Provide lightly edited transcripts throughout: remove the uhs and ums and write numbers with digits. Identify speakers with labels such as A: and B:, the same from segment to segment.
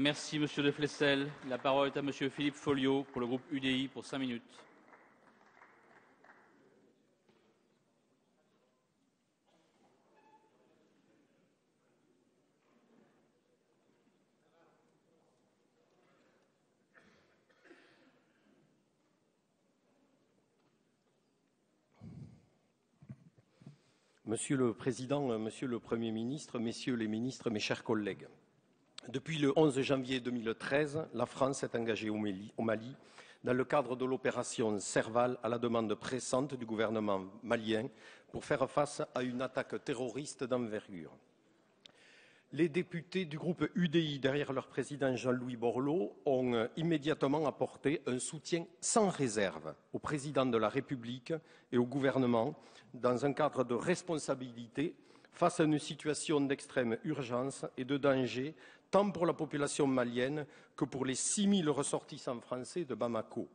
A: Merci Monsieur de Flessel. La parole est à Monsieur Philippe Folliot pour le groupe UDI pour 5 minutes.
B: Monsieur le Président, Monsieur le Premier ministre, Messieurs les ministres, mes chers collègues. Depuis le 11 janvier 2013, la France est engagée au Mali dans le cadre de l'opération Serval à la demande pressante du gouvernement malien pour faire face à une attaque terroriste d'envergure. Les députés du groupe UDI, derrière leur président Jean-Louis Borloo, ont immédiatement apporté un soutien sans réserve au président de la République et au gouvernement dans un cadre de responsabilité face à une situation d'extrême urgence et de danger tant pour la population malienne que pour les 6 000 ressortissants français de Bamako.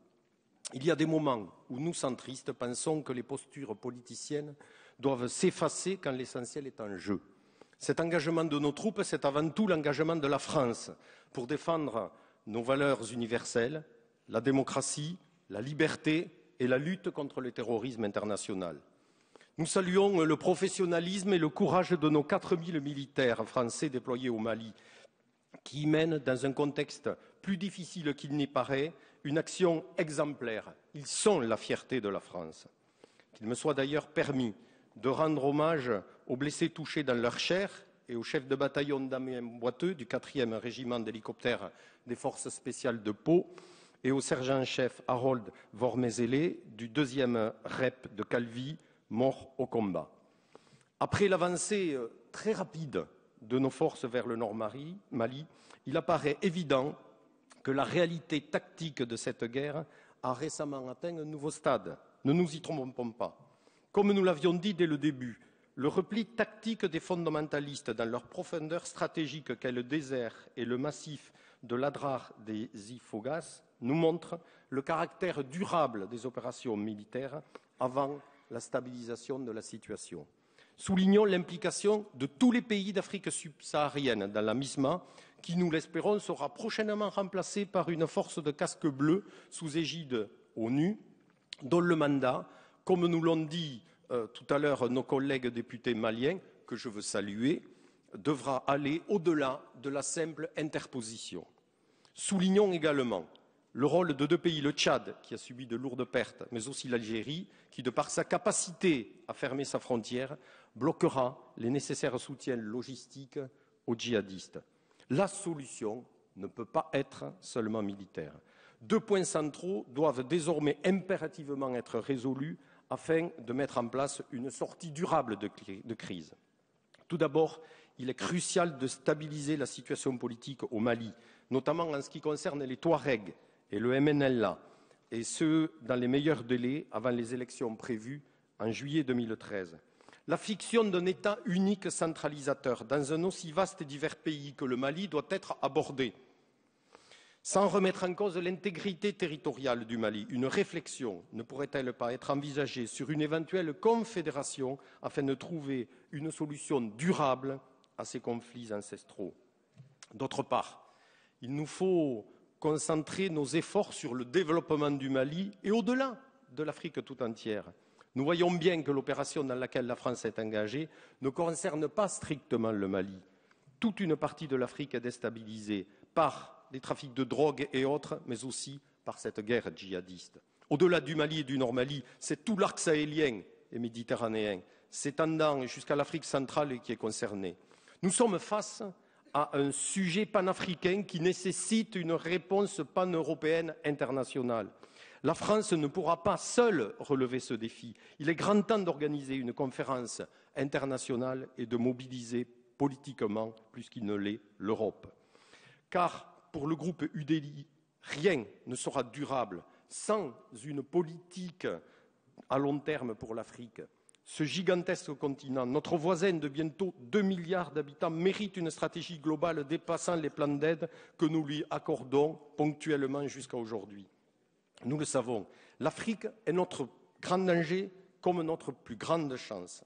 B: Il y a des moments où nous, centristes, pensons que les postures politiciennes doivent s'effacer quand l'essentiel est en jeu. Cet engagement de nos troupes, c'est avant tout l'engagement de la France pour défendre nos valeurs universelles, la démocratie, la liberté et la lutte contre le terrorisme international. Nous saluons le professionnalisme et le courage de nos 4 000 militaires français déployés au Mali, qui mènent, dans un contexte plus difficile qu'il n'y paraît, une action exemplaire. Ils sont la fierté de la France. Qu'il me soit d'ailleurs permis de rendre hommage aux blessés touchés dans leur chair et au chef de bataillon Damien Boiteux du 4e régiment d'hélicoptères des forces spéciales de Pau et au sergent-chef Harold Vormezele du 2e REP de Calvi, mort au combat. Après l'avancée très rapide de nos forces vers le nord Mali, il apparaît évident que la réalité tactique de cette guerre a récemment atteint un nouveau stade. Ne nous y trompons pas. Comme nous l'avions dit dès le début, le repli tactique des fondamentalistes dans leur profondeur stratégique qu'est le désert et le massif de l'Adrar des Ifoghas nous montre le caractère durable des opérations militaires avant la stabilisation de la situation. Soulignons l'implication de tous les pays d'Afrique subsaharienne dans la MISMA, qui, nous l'espérons, sera prochainement remplacée par une force de casques bleus sous égide ONU, dont le mandat, comme nous l'ont dit tout à l'heure nos collègues députés maliens, que je veux saluer, devra aller au-delà de la simple interposition. Soulignons également le rôle de 2 pays, le Tchad, qui a subi de lourdes pertes, mais aussi l'Algérie, qui, de par sa capacité à fermer sa frontière, bloquera les nécessaires soutiens logistiques aux djihadistes. La solution ne peut pas être seulement militaire. 2 points centraux doivent désormais impérativement être résolus afin de mettre en place une sortie durable de crise. Tout d'abord, il est crucial de stabiliser la situation politique au Mali, notamment en ce qui concerne les Touaregs et le MNLA, et ce, dans les meilleurs délais avant les élections prévues en juillet 2013. La fiction d'un État unique centralisateur dans un aussi vaste et divers pays que le Mali doit être abordée. Sans remettre en cause l'intégrité territoriale du Mali, une réflexion ne pourrait-elle pas être envisagée sur une éventuelle confédération afin de trouver une solution durable à ces conflits ancestraux? D'autre part, il nous faut concentrer nos efforts sur le développement du Mali et au-delà de l'Afrique tout entière. Nous voyons bien que l'opération dans laquelle la France est engagée ne concerne pas strictement le Mali. Toute une partie de l'Afrique est déstabilisée par les trafics de drogue et autres, mais aussi par cette guerre djihadiste. Au-delà du Mali et du Nord-Mali, c'est tout l'arc sahélien et méditerranéen, s'étendant jusqu'à l'Afrique centrale qui est concernée. Nous sommes face à un sujet panafricain qui nécessite une réponse pan-européenne internationale. La France ne pourra pas seule relever ce défi. Il est grand temps d'organiser une conférence internationale et de mobiliser politiquement, plus qu'il ne l'est, l'Europe. Car pour le groupe UDI, rien ne sera durable sans une politique à long terme pour l'Afrique. Ce gigantesque continent, notre voisin de bientôt 2 milliards d'habitants, mérite une stratégie globale dépassant les plans d'aide que nous lui accordons ponctuellement jusqu'à aujourd'hui. Nous le savons, l'Afrique est notre grand danger comme notre plus grande chance.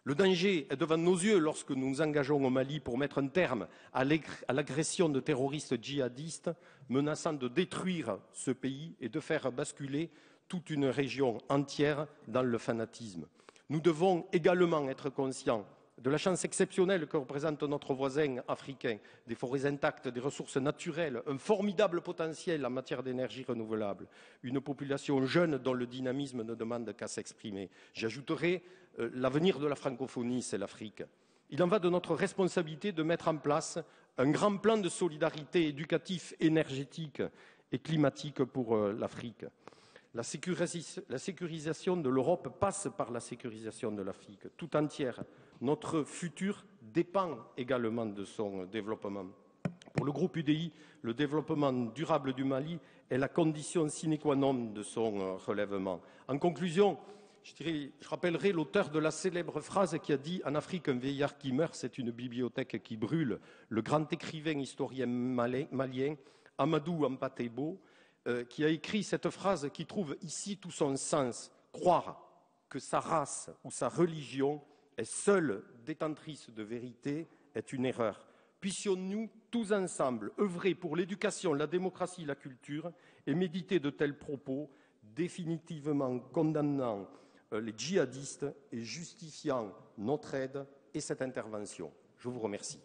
B: Le danger est devant nos yeux lorsque nous nous engageons au Mali pour mettre un terme à l'agression de terroristes djihadistes menaçant de détruire ce pays et de faire basculer toute une région entière dans le fanatisme. Nous devons également être conscients de la chance exceptionnelle que représente notre voisin africain, des forêts intactes, des ressources naturelles, un formidable potentiel en matière d'énergie renouvelable, une population jeune dont le dynamisme ne demande qu'à s'exprimer. J'ajouterai l'avenir de la francophonie, c'est l'Afrique. Il en va de notre responsabilité de mettre en place un grand plan de solidarité éducatif, énergétique et climatique pour l'Afrique. La sécurisation de l'Europe passe par la sécurisation de l'Afrique tout entière. Notre futur dépend également de son développement. Pour le groupe UDI, le développement durable du Mali est la condition sine qua non de son relèvement. En conclusion, je rappellerai l'auteur de la célèbre phrase qui a dit « En Afrique, un vieillard qui meurt, c'est une bibliothèque qui brûle », le grand écrivain historien malien Amadou Hampâté-Bâ, qui a écrit cette phrase qui trouve ici tout son sens. Croire que sa race ou sa religion est seule détentrice de vérité est une erreur. Puissions-nous tous ensemble œuvrer pour l'éducation, la démocratie, la culture et méditer de tels propos définitivement condamnant les djihadistes et justifiant notre aide et cette intervention. Je vous remercie.